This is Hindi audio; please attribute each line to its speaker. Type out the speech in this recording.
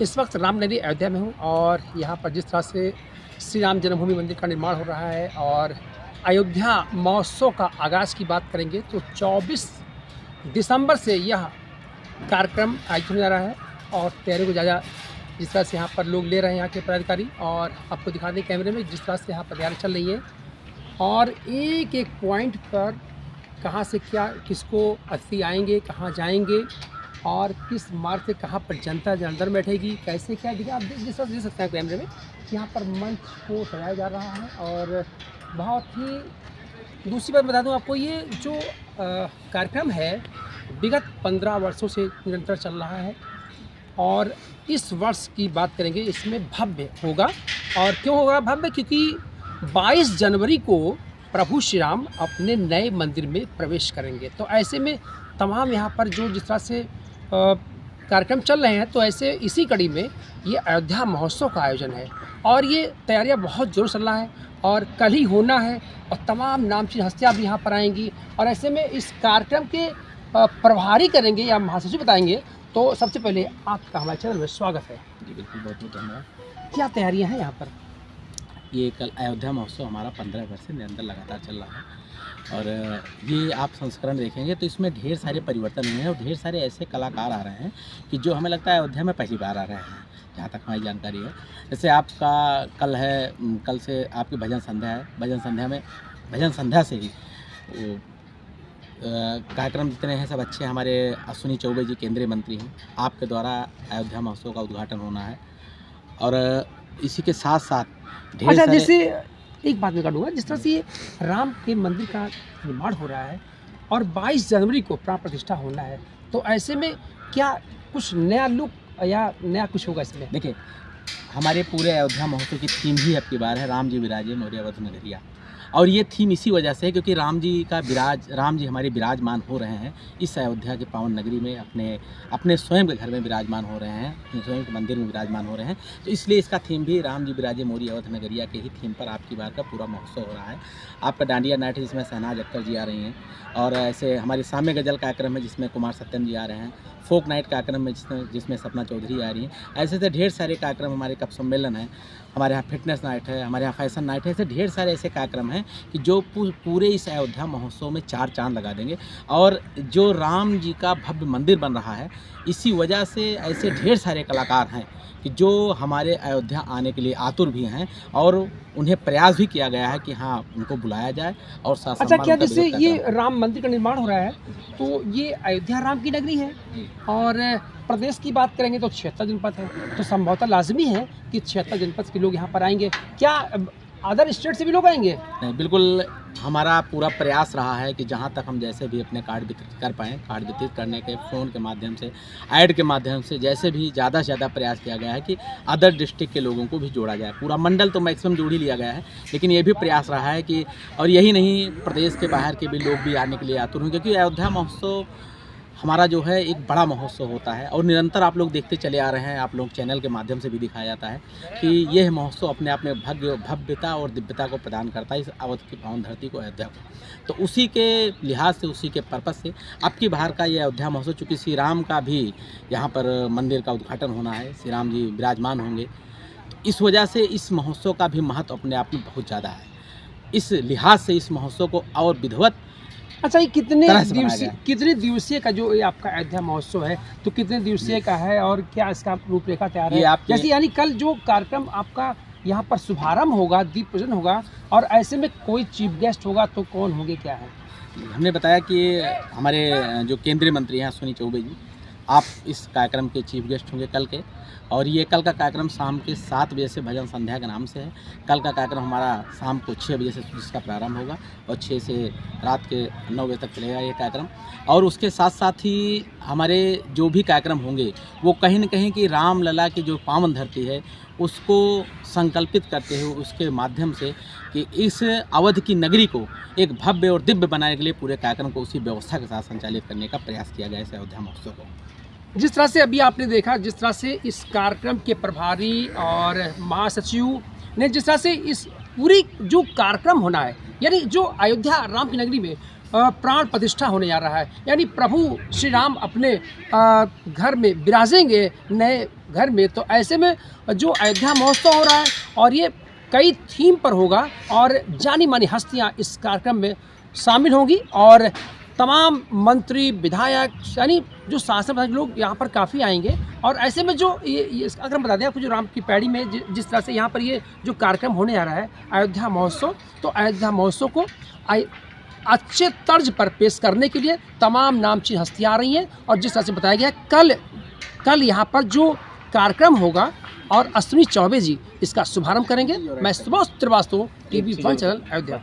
Speaker 1: इस वक्त रामनगरी अयोध्या में हूँ और यहाँ पर जिस तरह से श्री राम जन्मभूमि मंदिर का निर्माण हो रहा है और अयोध्या महोत्सव का आगाज़ की बात करेंगे तो 24 दिसंबर से यह कार्यक्रम आयोजित होने जा रहा है और तैयारी को ज़्यादा जिस तरह से यहाँ पर लोग ले रहे हैं यहाँ के पदाधिकारी और आपको दिखा दें कैमरे में जिस तरह से यहाँ पर तैयारी चल रही है और एक एक पॉइंट पर कहाँ से क्या किसको अतिथि आएंगे, कहाँ जाएंगे और किस मार्ग से कहाँ पर जनता अंदर बैठेगी, कैसे क्या देखिए आप देख सकते हैं कैमरे में यहाँ पर मंच को सजाया जा रहा है। और बहुत ही दूसरी बात बता दूं आपको, ये जो कार्यक्रम है विगत 15 वर्षों से निरंतर चल रहा है और इस वर्ष की बात करेंगे इसमें भव्य होगा। और क्यों होगा भव्य? क्योंकि 22 जनवरी को प्रभु श्री राम अपने नए मंदिर में प्रवेश करेंगे। तो ऐसे में तमाम यहाँ पर जो जिस तरह से कार्यक्रम चल रहे हैं तो ऐसे इसी कड़ी में ये अयोध्या महोत्सव का आयोजन है और ये तैयारियां बहुत जोर चल रहा है और कल ही होना है और तमाम नामचीन हस्तियां भी यहाँ पर आएंगी। और ऐसे में इस कार्यक्रम के प्रभारी करेंगे या महासचिव बताएंगे। तो सबसे पहले आपका हमारे चैनल में स्वागत है।
Speaker 2: जी बिल्कुल, बहुत बहुत धन्यवाद।
Speaker 1: क्या तैयारियाँ हैं यहाँ पर?
Speaker 2: ये कल अयोध्या महोत्सव हमारा 15 वर्ष से निरंतर लगातार चल रहा है और ये आप संस्करण देखेंगे तो इसमें ढेर सारे परिवर्तन हुए हैं और ढेर सारे ऐसे कलाकार आ रहे हैं कि जो हमें लगता है अयोध्या में पहली बार आ रहे हैं, जहाँ तक हमारी जानकारी है। जैसे आपका कल से आपकी भजन संध्या है। भजन संध्या में भजन संध्या से ही कार्यक्रम जितने हैं सब अच्छे। हमारे अश्विनी चौबे जी केंद्रीय मंत्री हैं, आपके द्वारा अयोध्या महोत्सव का उद्घाटन होना है और इसी के साथ साथ ढेर सारे
Speaker 1: जैसे एक बात मैं काटूंगा, जिस तरह से ये राम के मंदिर का निर्माण हो रहा है और 22 जनवरी को प्राण प्रतिष्ठा होना है, तो ऐसे में क्या कुछ नया लुक या नया कुछ होगा इसमें?
Speaker 2: देखिए, हमारे पूरे अयोध्या महोत्सव की थीम ही अब की बार है राम जी विराजे मोरे अवध नगरिया। और ये थीम इसी वजह से है क्योंकि राम जी हमारे विराजमान हो रहे हैं इस अयोध्या के पावन नगरी में, अपने स्वयं के घर में विराजमान हो रहे हैं, अपने स्वयं के मंदिर में विराजमान हो रहे हैं। तो इसलिए इसका थीम भी राम जी विराजे मोरी अवध नगरिया के ही थीम पर आपकी बार का पूरा महोत्सव हो रहा है। आपका डांडिया नाइट है जिसमें शहनाज अख्तर जी आ रही हैं और ऐसे हमारे साम्य गजल कार्यक्रम है जिसमें कुमार सत्यम जी आ रहे हैं। फोक नाइट कार्यक्रम में जिसमें सपना चौधरी आ रही हैं। ऐसे ढेर सारे कार्यक्रम, हमारे कप सम्मेलन है, हमारे यहाँ फिटनेस नाइट है, हमारे यहाँ फैशन नाइट है। ऐसे ढेर सारे ऐसे कार्यक्रम हैं कि जो पूरे इस अयोध्या महोत्सव में 4 चांद लगा देंगे। और जो राम जी का भव्य मंदिर बन रहा है इसी वजह से ऐसे ढेर सारे कलाकार हैं कि जो हमारे अयोध्या आने के लिए आतुर भी हैं और उन्हें प्रयास भी किया गया है कि हाँ उनको बुलाया जाए और साथ।
Speaker 1: अच्छा, क्या जैसे ये राम मंदिर का निर्माण हो रहा है तो ये अयोध्या राम की नगरी है और प्रदेश की बात करेंगे तो 76 जनपद है, तो संभवतः लाजमी है कि 76 जनपद के लोग यहाँ पर आएंगे। क्या अदर स्टेट से भी लोग आएंगे?
Speaker 2: नहीं, बिल्कुल हमारा पूरा प्रयास रहा है कि जहाँ तक हम जैसे भी अपने कार्ड वितरित कर पाएँ, कार्ड वितरित करने के फ़ोन के माध्यम से, ऐड के माध्यम से, जैसे भी ज़्यादा से ज़्यादा प्रयास किया गया है कि अदर डिस्ट्रिक्ट के लोगों को भी जोड़ा जाए। पूरा मंडल तो मैक्सिमम जोड़ ही लिया गया है, लेकिन ये भी प्रयास रहा है कि और यही नहीं, प्रदेश के बाहर के भी लोग भी आने के लिए आतुर हैं क्योंकि अयोध्या महोत्सव हमारा जो है एक बड़ा महोत्सव होता है और निरंतर आप लोग देखते चले आ रहे हैं, आप लोग चैनल के माध्यम से भी दिखाया जाता है कि यह महोत्सव अपने आप में भव्यता और दिव्यता को प्रदान करता है इस अवध की पावन धरती को, अयोध्या को। तो उसी के लिहाज से, उसी के पर्पज़ से अब की बार का ये अयोध्या महोत्सव, चूँकि श्री राम का भी यहाँ पर मंदिर का उद्घाटन होना है, श्री राम जी विराजमान होंगे, तो इस वजह से इस महोत्सव का भी महत्व अपने आप में बहुत ज़्यादा है। इस लिहाज से इस महोत्सव को और विधिवत।
Speaker 1: अच्छा, ये कितने दिवसीय का जो ये आपका अयोध्या महोत्सव है तो कितने दिवसीय का है और क्या इसका रूपरेखा तैयार है? जैसे यानी कल जो कार्यक्रम आपका यहाँ पर शुभारंभ होगा, दीप पूजन होगा और ऐसे में कोई चीफ गेस्ट होगा तो कौन होंगे, क्या है?
Speaker 2: हमने बताया कि हमारे जो केंद्रीय मंत्री हैं अश्विनी चौबे जी, आप इस कार्यक्रम के चीफ गेस्ट होंगे कल के। और ये कल का कार्यक्रम शाम के 7 बजे से भजन संध्या के नाम से है। कल का कार्यक्रम हमारा शाम को 6 बजे से इसका प्रारंभ होगा और 6 से रात के 9 बजे तक चलेगा ये कार्यक्रम। और उसके साथ साथ ही हमारे जो भी कार्यक्रम होंगे वो कहीं न कहीं कि रामलला की जो पावन धरती है उसको संकल्पित करते हुए, उसके माध्यम से कि इस अवध की नगरी को एक भव्य और दिव्य बनाने के लिए पूरे कार्यक्रम को उसी व्यवस्था के साथ संचालित करने का प्रयास किया गया इस अयोध्या महोत्सव को।
Speaker 1: जिस तरह से अभी आपने देखा, जिस तरह से इस कार्यक्रम के प्रभारी और महासचिव ने जिस तरह से इस पूरी जो कार्यक्रम होना है, यानी जो अयोध्या राम की नगरी में प्राण प्रतिष्ठा होने जा रहा है, यानी प्रभु श्री राम अपने घर में विराजेंगे नए घर में। तो ऐसे में जो अयोध्या महोत्सव हो रहा है और ये कई थीम पर होगा और जानी मानी हस्तियाँ इस कार्यक्रम में शामिल होंगी और तमाम मंत्री विधायक यानी जो शासन विभाग के लोग यहाँ पर काफ़ी आएंगे। और ऐसे में जो ये अगर हम बता दें आपको, जो राम की पैड़ी में जिस तरह से यहाँ पर ये जो कार्यक्रम होने जा रहा है अयोध्या महोत्सव, तो अयोध्या महोत्सव को अच्छे तर्ज पर पेश करने के लिए तमाम नामचीन हस्तियाँ आ रही हैं। और जिस तरह से बताया गया कल यहाँ पर जो कार्यक्रम होगा और अश्विनी चौबे जी इसका शुभारंभ करेंगे। मैं सुबोध श्रीवास्तव, TV1 चैनल अयोध्या।